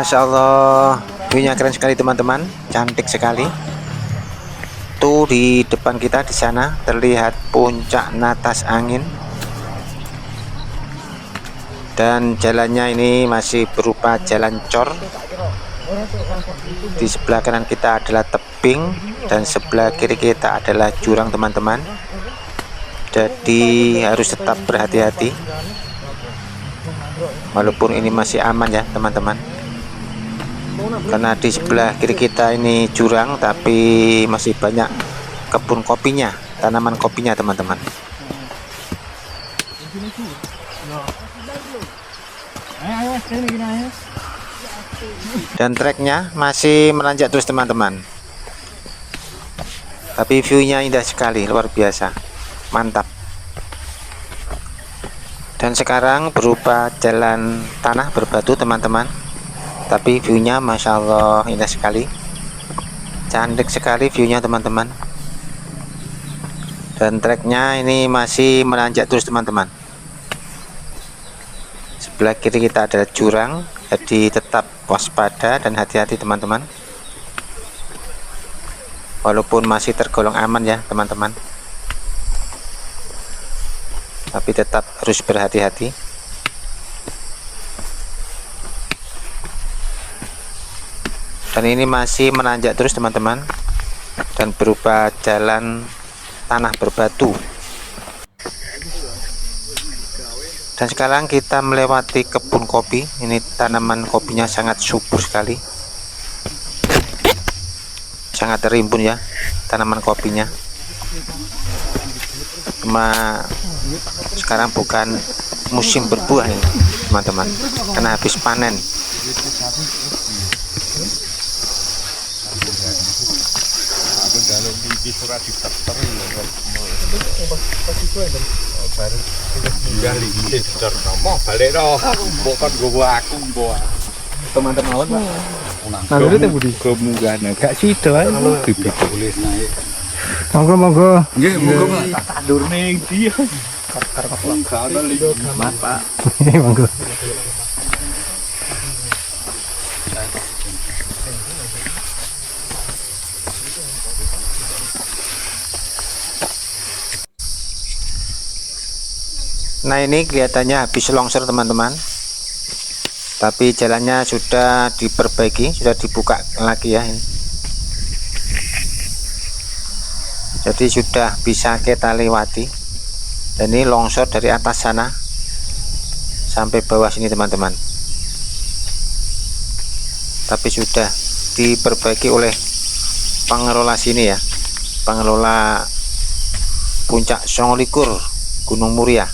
Masya Allah, viewnya keren sekali teman-teman, cantik sekali. Tuh di depan kita di sana terlihat puncak Natas Angin, dan jalannya ini masih berupa jalan cor. Di sebelah kanan kita adalah tebing dan sebelah kiri kita adalah jurang teman-teman. Jadi harus tetap berhati-hati. Walaupun ini masih aman ya teman-teman, karena di sebelah kiri kita ini jurang tapi masih banyak kebun kopinya, tanaman kopinya teman-teman. Dan treknya masih menanjak terus teman-teman, tapi viewnya indah sekali, luar biasa, mantap. Dan sekarang berupa jalan tanah berbatu teman-teman, tapi viewnya Masya Allah indah sekali, cantik sekali viewnya teman-teman. Dan treknya ini masih menanjak terus teman-teman. Sebelah kiri kita ada jurang, jadi tetap waspada dan hati-hati teman-teman. Walaupun masih tergolong aman ya teman-teman, tapi tetap harus berhati-hati. Dan ini masih menanjak terus teman-teman, dan berupa jalan tanah berbatu. Dan sekarang kita melewati kebun kopi. Ini tanaman kopinya sangat subur sekali, sangat terimbun ya tanaman kopinya. Cuma sekarang bukan musim berbuah ini teman-teman, karena habis panen. Teman-teman gak sido ae boleh naik. Monggo. Nggih, monggo Pak. Tandur ning dia. Pak. Monggo. Nah ini kelihatannya habis longsor teman-teman, tapi jalannya sudah diperbaiki, sudah dibuka lagi ya ini. Jadi sudah bisa kita lewati. Dan ini longsor dari atas sana sampai bawah sini teman-teman, tapi sudah diperbaiki oleh pengelola sini ya, pengelola puncak Songolikur Gunung Muria.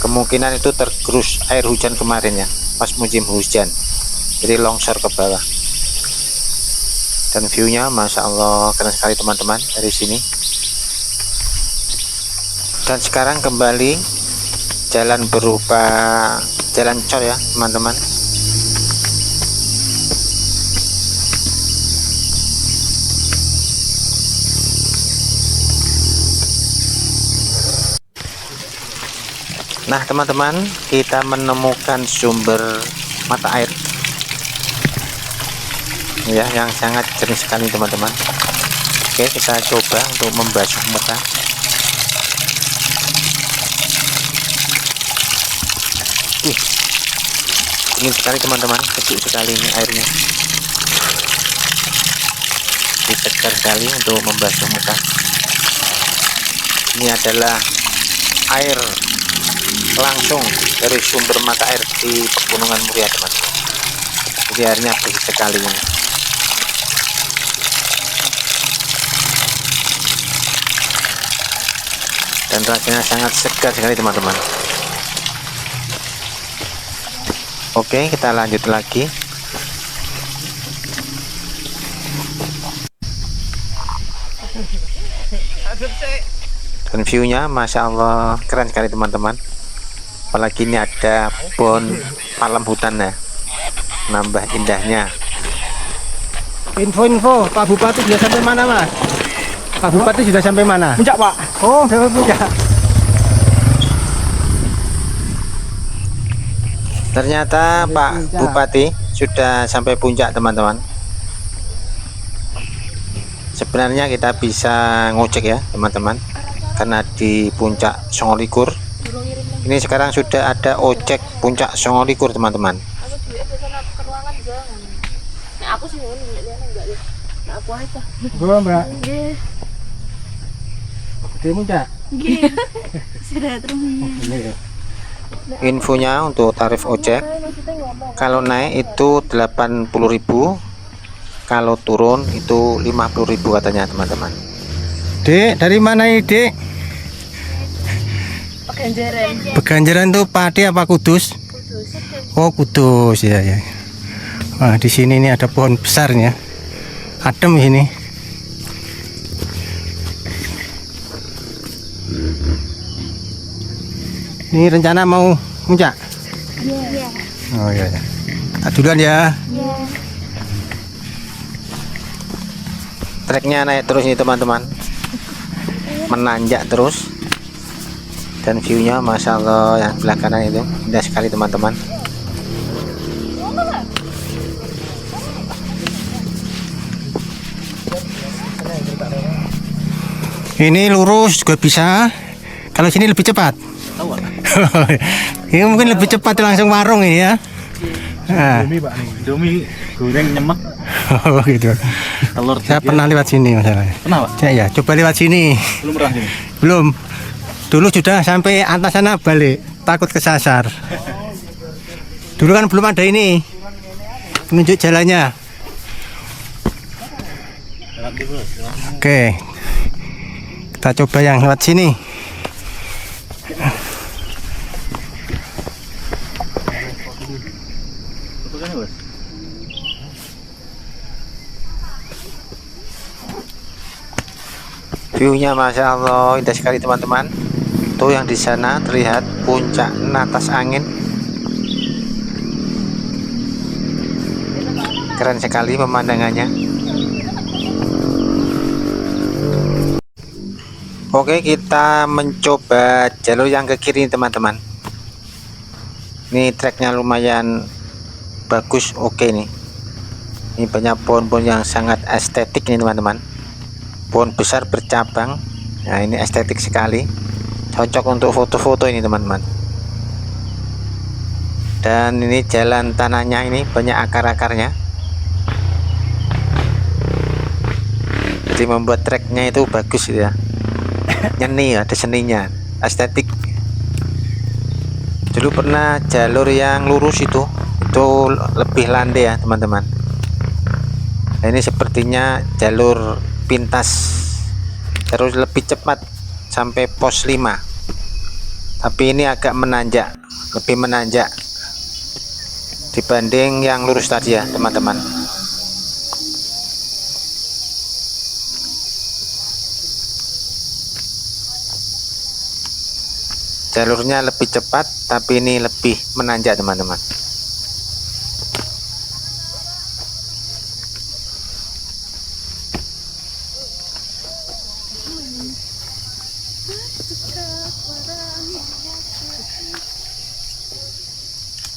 Kemungkinan itu tergerus air hujan kemarin ya, pas musim hujan, jadi longsor ke bawah. Dan viewnya Masya Allah keren sekali teman-teman dari sini. Dan sekarang kembali jalan berupa jalan cor ya teman-teman. Nah teman-teman, kita menemukan sumber mata air ya, yang sangat jernih sekali teman-teman. Oke, kita coba untuk membasuh muka. Dingin sekali teman-teman, sejuk sekali ini airnya, segar sekali untuk membasuh muka. Ini adalah air langsung dari sumber mata air di Pegunungan Muria teman-teman. Jadi airnya bersih sekali ini. Dan rasanya sangat segar sekali teman-teman. Oke, kita lanjut lagi. Dan viewnya Masya Allah keren sekali teman-teman. Apalagi ini ada pohon palem hutan ya, nambah indahnya. Info Pak Bupati sudah sampai mana Mas? Pak Bupati sudah sampai mana? Puncak, Pak. Oh, sampai puncak. Ternyata Pak Bupati sudah sampai puncak, teman-teman. Sebenarnya kita bisa ngojek ya, teman-teman, karena di puncak Songolikur ini sekarang sudah ada ojek puncak Songolikur, teman-teman. Aku sih enggak deh. Nah, aku aja. Gua, Mbak. Nggih. Di puncak. Nggih. Sudah terus. Infonya untuk tarif ojek, kalau naik itu 80.000, kalau turun itu 50.000 katanya, teman-teman. Dek, dari mana ini, Dek? Peganjaran. Peganjaran tuh Pati apa Kudus? Oh, Kudus ya ya. Wah, di sini ini ada pohon besarnya. Adem ini. Ini rencana mau puncak? Iya. Oh iya ya. Duluan ya. Iya. Treknya naik terus nih, teman-teman, menanjak terus, dan viewnya masya Allah yang sebelah kanan itu indah sekali, teman-teman. Ini lurus juga bisa. Kalau sini lebih cepat. Ini mungkin lebih cepat langsung warung ini ya. Nah. Indomie, Pak nih. Indomie goreng nyemek. Oh gitu. Telur. Saya pernah lewat sini masalahnya. Pernah, Pak? Ya, coba lewat sini. Belum pernah sini. Belum. Dulu sudah sampai atas sana balik, takut kesasar. Dulu kan belum ada ini. Penunjuk jalannya. Oke. Kita coba yang lewat sini. Viewnya masya Allah indah sekali, teman-teman. Tuh yang di sana terlihat puncak Natas Angin. Keren sekali pemandangannya. Oke, kita mencoba jalur yang ke kiri, teman-teman. Ini treknya lumayan bagus, oke nih. Ini banyak pohon-pohon yang sangat estetik nih, teman-teman. Pohon besar bercabang. Nah, ini estetik sekali. Cocok untuk foto-foto ini, teman-teman. Dan ini jalan tanahnya ini banyak akar-akarnya. Jadi membuat treknya itu bagus ya. Nyeni, ada seninya, estetik. Dulu pernah jalur yang lurus itu lebih landai ya, teman-teman. Nah, ini sepertinya jalur pintas, terus lebih cepat sampai pos 5, tapi ini agak menanjak, lebih menanjak dibanding yang lurus tadi ya, teman-teman. Jalurnya lebih cepat, tapi ini lebih menanjak, teman-teman.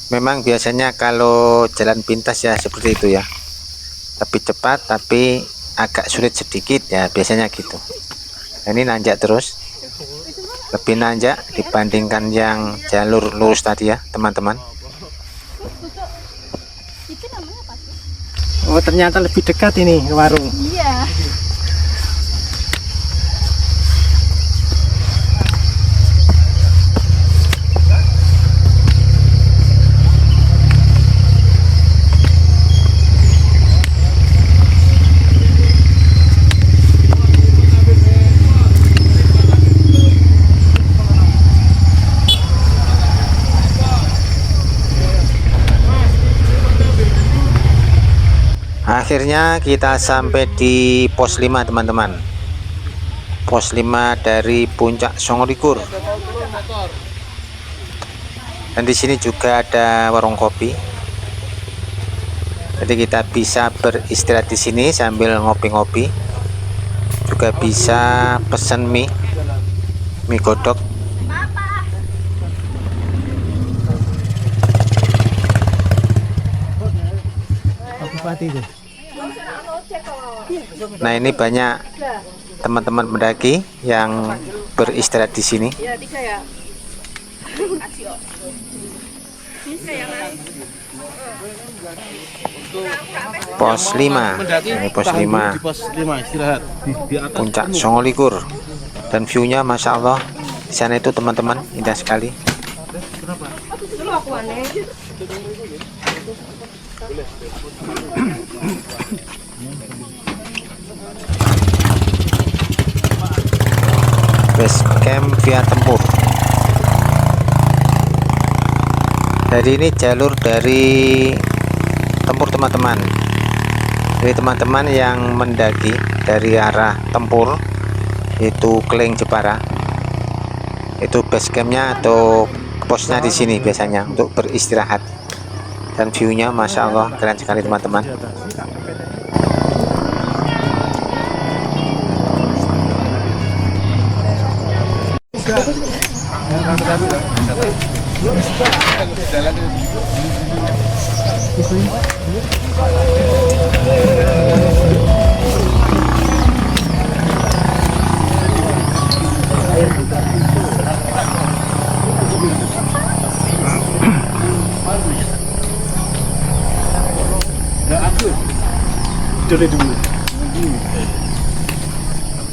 Memang biasanya kalau jalan pintas ya seperti itu ya, lebih cepat tapi agak sulit sedikit ya, biasanya gitu. Nah, ini nanjak terus, lebih nanjak dibandingkan yang jalur lurus tadi ya, teman-teman. Oh, ternyata lebih dekat ini warung. Iya. Akhirnya kita sampai di pos 5, teman-teman. Pos 5 dari puncak Songolikur. Dan di sini juga ada warung kopi. Jadi kita bisa beristirahat di sini sambil ngopi-ngopi. juga bisa pesan mie godok. Pak Bupati itu. Nah, ini banyak teman-teman pendaki yang beristirahat di sini. Ya, 3 ya. Pos 5. Ini pos 5. Di pos 5 istirahat di atas Puncak Songolikur. Dan view-nya Masya Allah. Di sana itu teman-teman indah sekali. Dulu aku aneh. Base camp via tempur. Jadi ini jalur dari tempur teman-teman. Jadi teman-teman yang mendaki dari arah tempur itu Kleng Jepara, itu base campnya atau posnya di sini biasanya untuk beristirahat. Dan view-nya Masya Allah keren sekali teman-teman.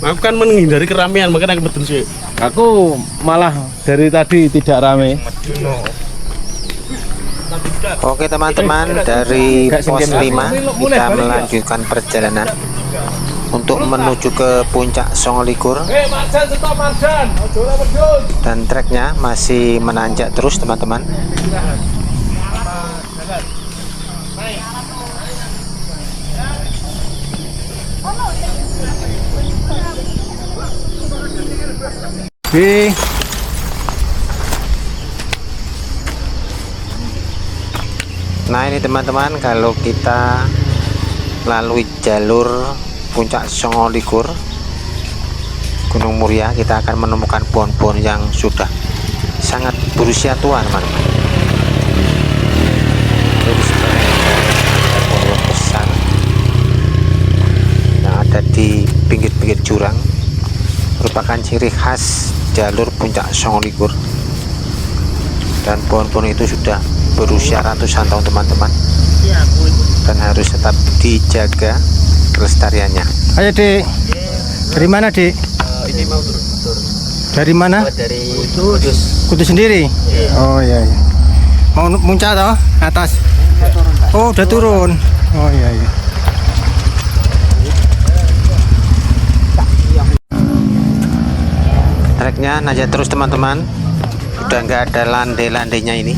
Aku kan menghindari keramaian, makanya aku betul sih. Aku malah dari tadi tidak rame. Oke teman-teman, dari pos 5 kita melanjutkan perjalanan untuk menuju ke puncak Songolikur. Dan treknya masih menanjak terus teman-teman. Oke. Nah ini teman-teman, kalau kita lalui jalur puncak Songolikur Gunung Muria, kita akan menemukan pohon-pohon yang sudah sangat berusia tua teman-teman. Pohon besar yang ada di pinggir-pinggir jurang merupakan ciri khas jalur puncak Songolikur. Dan pohon-pohon itu sudah berusia ratusan tahun teman-teman, dan harus tetap dijaga kelestariannya. Ayo Dek. Dari mana Dek? Ini mau turun. Dari mana? Dari Kudus. Kudus sendiri? Oh iya, iya. Mau muncak toh? Atas? Oh udah turun. Oh iya, iya. Treknya nanjak terus teman-teman, udah nggak ada landai-landainya ini.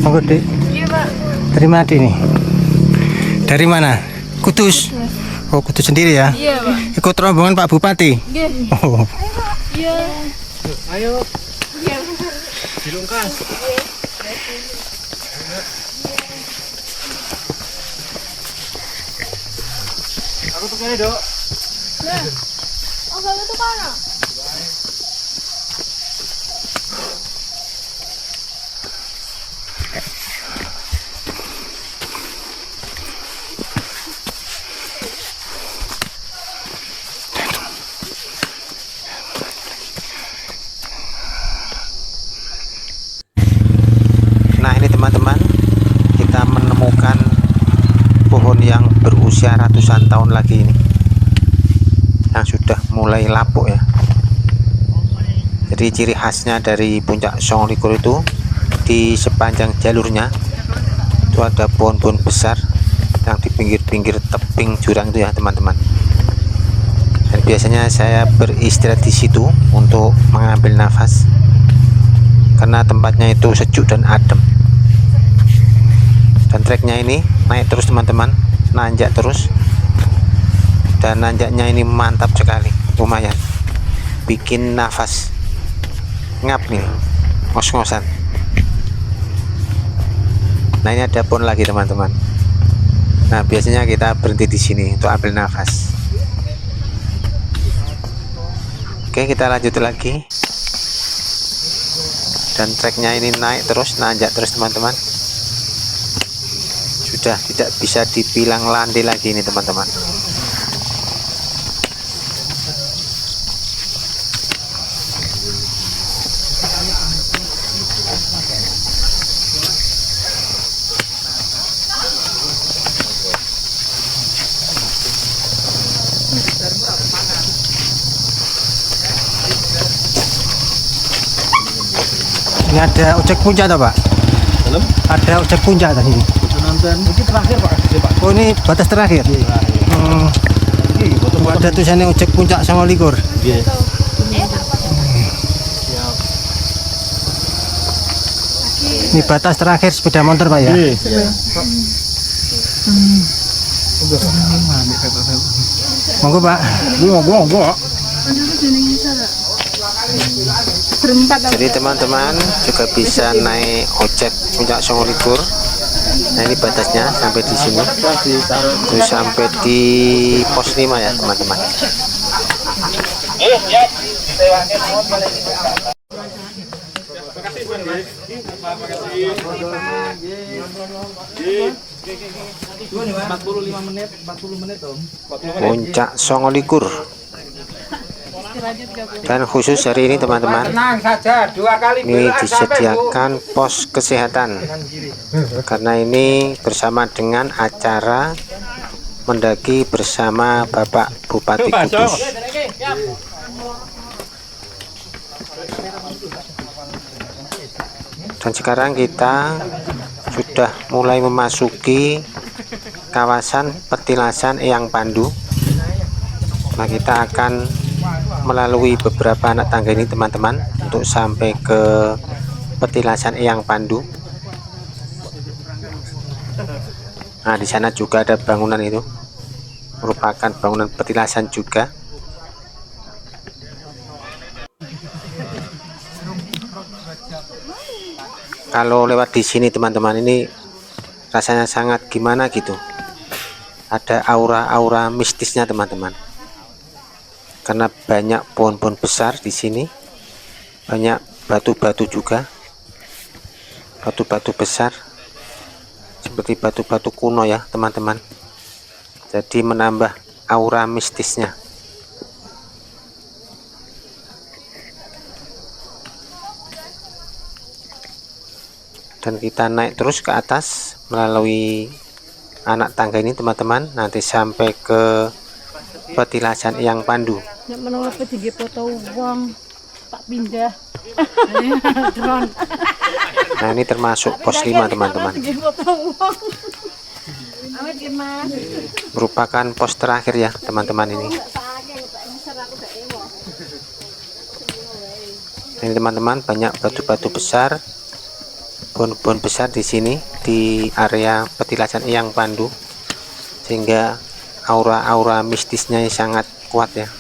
Monggo Dek. Iya, Pak. Dari mana Dek ini? Dari mana? Kudus. Oh Kudus sendiri ya? Iya, Pak. Ikut rombongan Pak Bupati. Nggih. Oh. Iya. Ayo. Iya. Dilungkas. Aku tuh kene, Dok. Oh, kalau itu mana? Nah ini teman-teman, kita menemukan pohon yang berusia ratusan tahun lagi ini, yang sudah mulai lapuk ya. Jadi ciri khasnya dari puncak Songolikur itu, di sepanjang jalurnya itu ada pohon-pohon besar yang di pinggir-pinggir tebing jurang itu ya teman-teman. Dan biasanya saya beristirahat di situ untuk mengambil nafas, karena tempatnya itu sejuk dan adem. Dan treknya ini naik terus teman-teman, nanjak terus, dan nanjaknya ini mantap sekali, lumayan bikin nafas ngap nih, ngos-ngosan. Nah ini ada pohon lagi teman-teman. Nah, biasanya kita berhenti di sini untuk ambil nafas. Oke, kita lanjut lagi. Dan treknya ini naik terus, nanjak terus teman-teman. Sudah tidak bisa dibilang landai lagi ini teman-teman. Ini ada ojek puncak toh, Pak? Belum? Ada ojek puncak tadi. Nonton. Ini terakhir Pak. Oh, ini batas terakhir. Ada tulisannya ojek puncak sama likur. Iya. Ini batas terakhir sepeda motor, Pak ya. Iya. Monggo, Pak. Gua. Jadi teman-teman juga bisa naik ojek puncak Songolikur. Nah, ini batasnya sampai di sini. Terus sampai di pos 5 ya teman-teman. Puncak Songolikur. Dan khusus hari ini teman-teman, ini disediakan pos kesehatan karena ini bersama dengan acara mendaki bersama Bapak Bupati Kudus. Dan sekarang kita sudah mulai memasuki kawasan petilasan Eyang Pandu. Nah, kita akan melalui beberapa anak tangga ini teman-teman untuk sampai ke petilasan Eyang Pandu. Nah, di sana juga ada bangunan itu, merupakan bangunan petilasan juga. Kalau lewat di sini teman-teman, ini rasanya sangat gimana gitu, ada aura-aura mistisnya teman-teman. Karena banyak pohon-pohon besar di sini, banyak batu-batu juga, batu-batu besar seperti batu-batu kuno ya teman-teman. Jadi menambah aura mistisnya. Dan kita naik terus ke atas melalui anak tangga ini teman-teman, nanti sampai ke petilasan Eyang Pandu. Nek menolak tinggi foto uang tak pindah. Drone. Nah, ini termasuk pos 5 teman-teman. Tinggi foto uang. Awet ki, Mas. Merupakan pos terakhir ya teman-teman ini. Ini teman-teman, banyak batu-batu besar, pohon-pohon besar di sini di area petilasan Eyang Pandu, sehingga aura-aura mistisnya sangat kuat ya.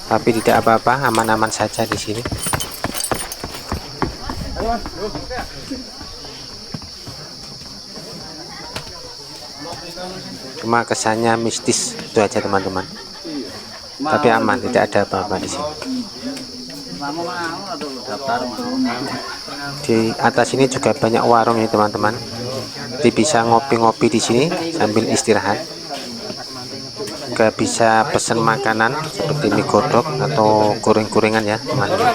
Tapi tidak apa-apa, aman-aman saja di sini. Cuma kesannya mistis itu aja teman-teman. Tapi aman, tidak ada apa-apa di sini. Di atas ini juga banyak warung ya teman-teman. Jadi bisa ngopi-ngopi di sini sambil istirahat. Juga bisa pesan makanan seperti mie godok atau goreng-gorengan ya teman-teman.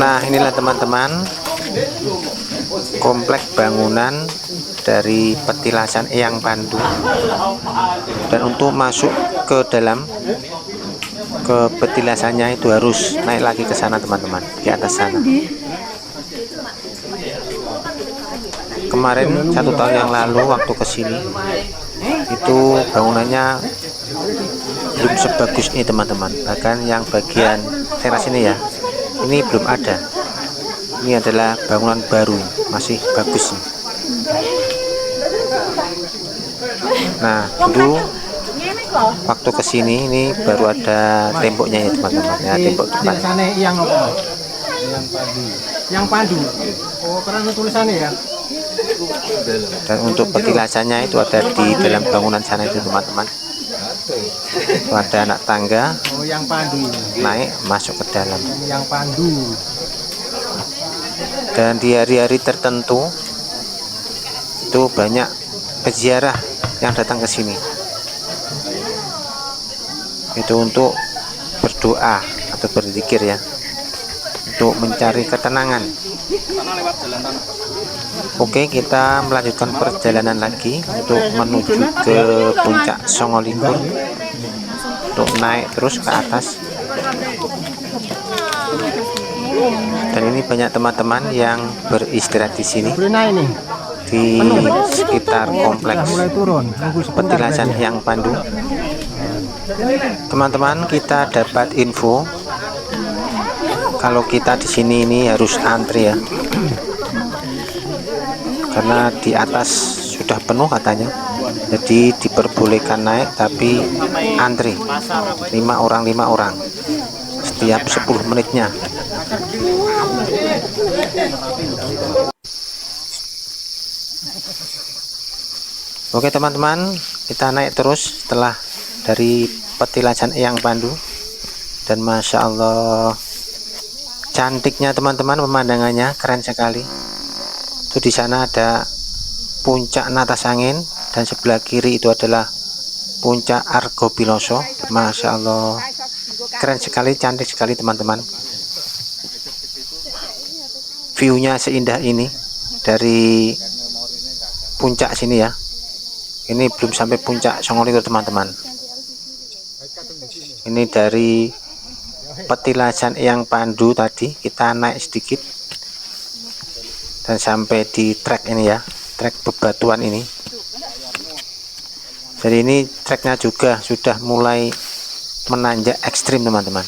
Nah, inilah teman-teman komplek bangunan dari petilasan Eyang Pandu. Dan untuk masuk ke dalam ke petilasannya itu harus naik lagi ke sana teman-teman, di atas sana. Kemarin 1 tahun yang lalu waktu kesini itu bangunannya belum sebagus ini teman-teman. Bahkan yang bagian teras ini ya, ini belum ada. Ini adalah bangunan baru, masih bagus. Nah, dulu waktu kesini ini baru ada temboknya ya teman-teman, ya tembok depan. Tulisannya yang apa? Yang pandu. Oh, karena tulisannya ya. Dan untuk petilasannya itu ada di dalam bangunan sana itu teman-teman. Itu ada anak tangga Oh, yang pandu. naik masuk ke dalam. Yang pandu. Dan di hari-hari tertentu itu banyak peziarah yang datang ke sini. Itu untuk berdoa atau berzikir ya, untuk mencari ketenangan. Oke, kita melanjutkan perjalanan lagi untuk menuju ke puncak Songolikur, untuk naik terus ke atas. Dan ini banyak teman-teman yang beristirahat di sini Boleh naik nih. di sekitar kompleks Mulai turun. Nunggu sebentar. petilasan Eyang Pandu. Teman-teman, kita dapat info kalau kita di sini ini harus antri ya, karena di atas sudah penuh katanya. Jadi diperbolehkan naik tapi antri 5 orang setiap 10 menitnya. Oke teman-teman, kita naik terus setelah dari petilasan Eyang Pandu. Dan Masya Allah, cantiknya teman-teman, pemandangannya keren sekali. Itu di sana ada puncak Natas Angin dan sebelah kiri itu adalah puncak Argobiloso. Masya Allah, keren sekali, cantik sekali teman-teman. View-nya seindah ini dari puncak sini ya. Ini belum sampai puncak Songolikur teman-teman. Ini dari petilasan Eyang Pandu tadi kita naik sedikit dan sampai di trek ini ya, trek bebatuan ini. Jadi ini treknya juga sudah mulai menanjak ekstrim teman-teman.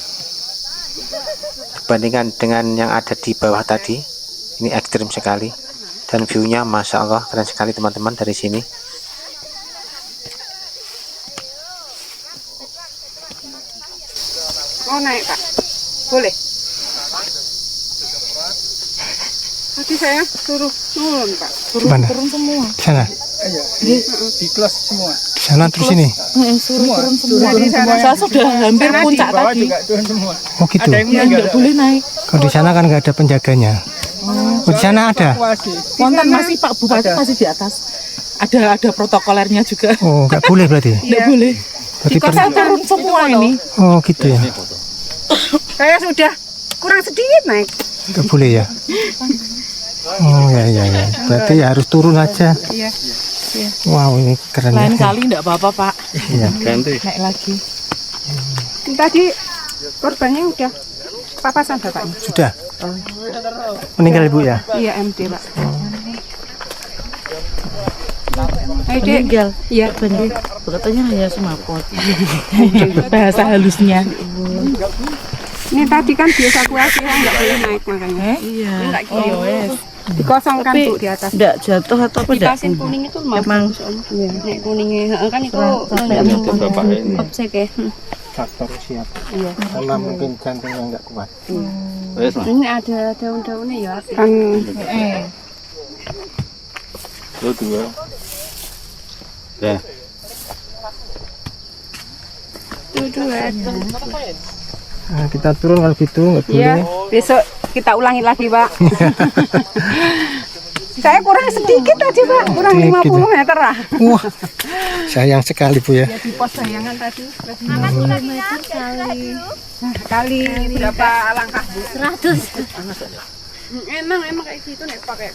Dibandingkan dengan yang ada di bawah tadi, ini ekstrim sekali. Dan view-nya Masya Allah keren sekali teman-teman dari sini. Oh naik Kak, boleh? Tadi saya suruh turun Pak, Mana? turun semua. Di sana. Di kelas semua. Di sana terus ini. Suruh turun semua. Saya sudah hampir puncak tadi. Turun semua. Oh gitu. Ya nggak boleh naik. Kalau di sana kan nggak ada penjaganya. Oh, di sana ada. Wonten masih Pak Bupati masih di atas. Ada protokolernya juga. Oh, nggak boleh berarti. Nggak boleh. Berarti Saya turun semua ini. Oh gitu ya. Saya sudah kurang sedikit naik. Nggak boleh ya. Oh ya. Berarti ya harus turun aja. Iya. Wow, ini keren Lain ya. kali enggak apa-apa Pak. Iya. Ganti. Naik lagi. Tadi korbannya udah papasan bapaknya. Sudah. Meninggal ibu ya. Iya MD Pak. Ayo Dek. Meninggal. Iya. Katanya hanya semaput. Bahasa halusnya. Ini tadi kan biasa kuasi nggak boleh naik makanya. Iya. Oh wes. Dikosongkan Tapi Bu di atas. enggak jatuh atau apa enggak? Dikasin kuning itu mah. Emang Nek kuningnya kan itu Bapak ini. opsek ya. Faktor usia. Karena mungkin jantungnya nggak kuat. Wes, Mas. Ini ada daun-daunnya ya. Kan Lu dua. Ya. itu Nah, kita turun kalau gitu nggak boleh. Iya, besok kita ulangi lagi Pak. Saya kurang sedikit aja Pak, kurang Sedikit. 50 meter lah. Wah, sayang sekali Bu ya. Di pos bayangan tadi. Kali berapa langkah Bu? 100. Emang kayak gitu nih pakai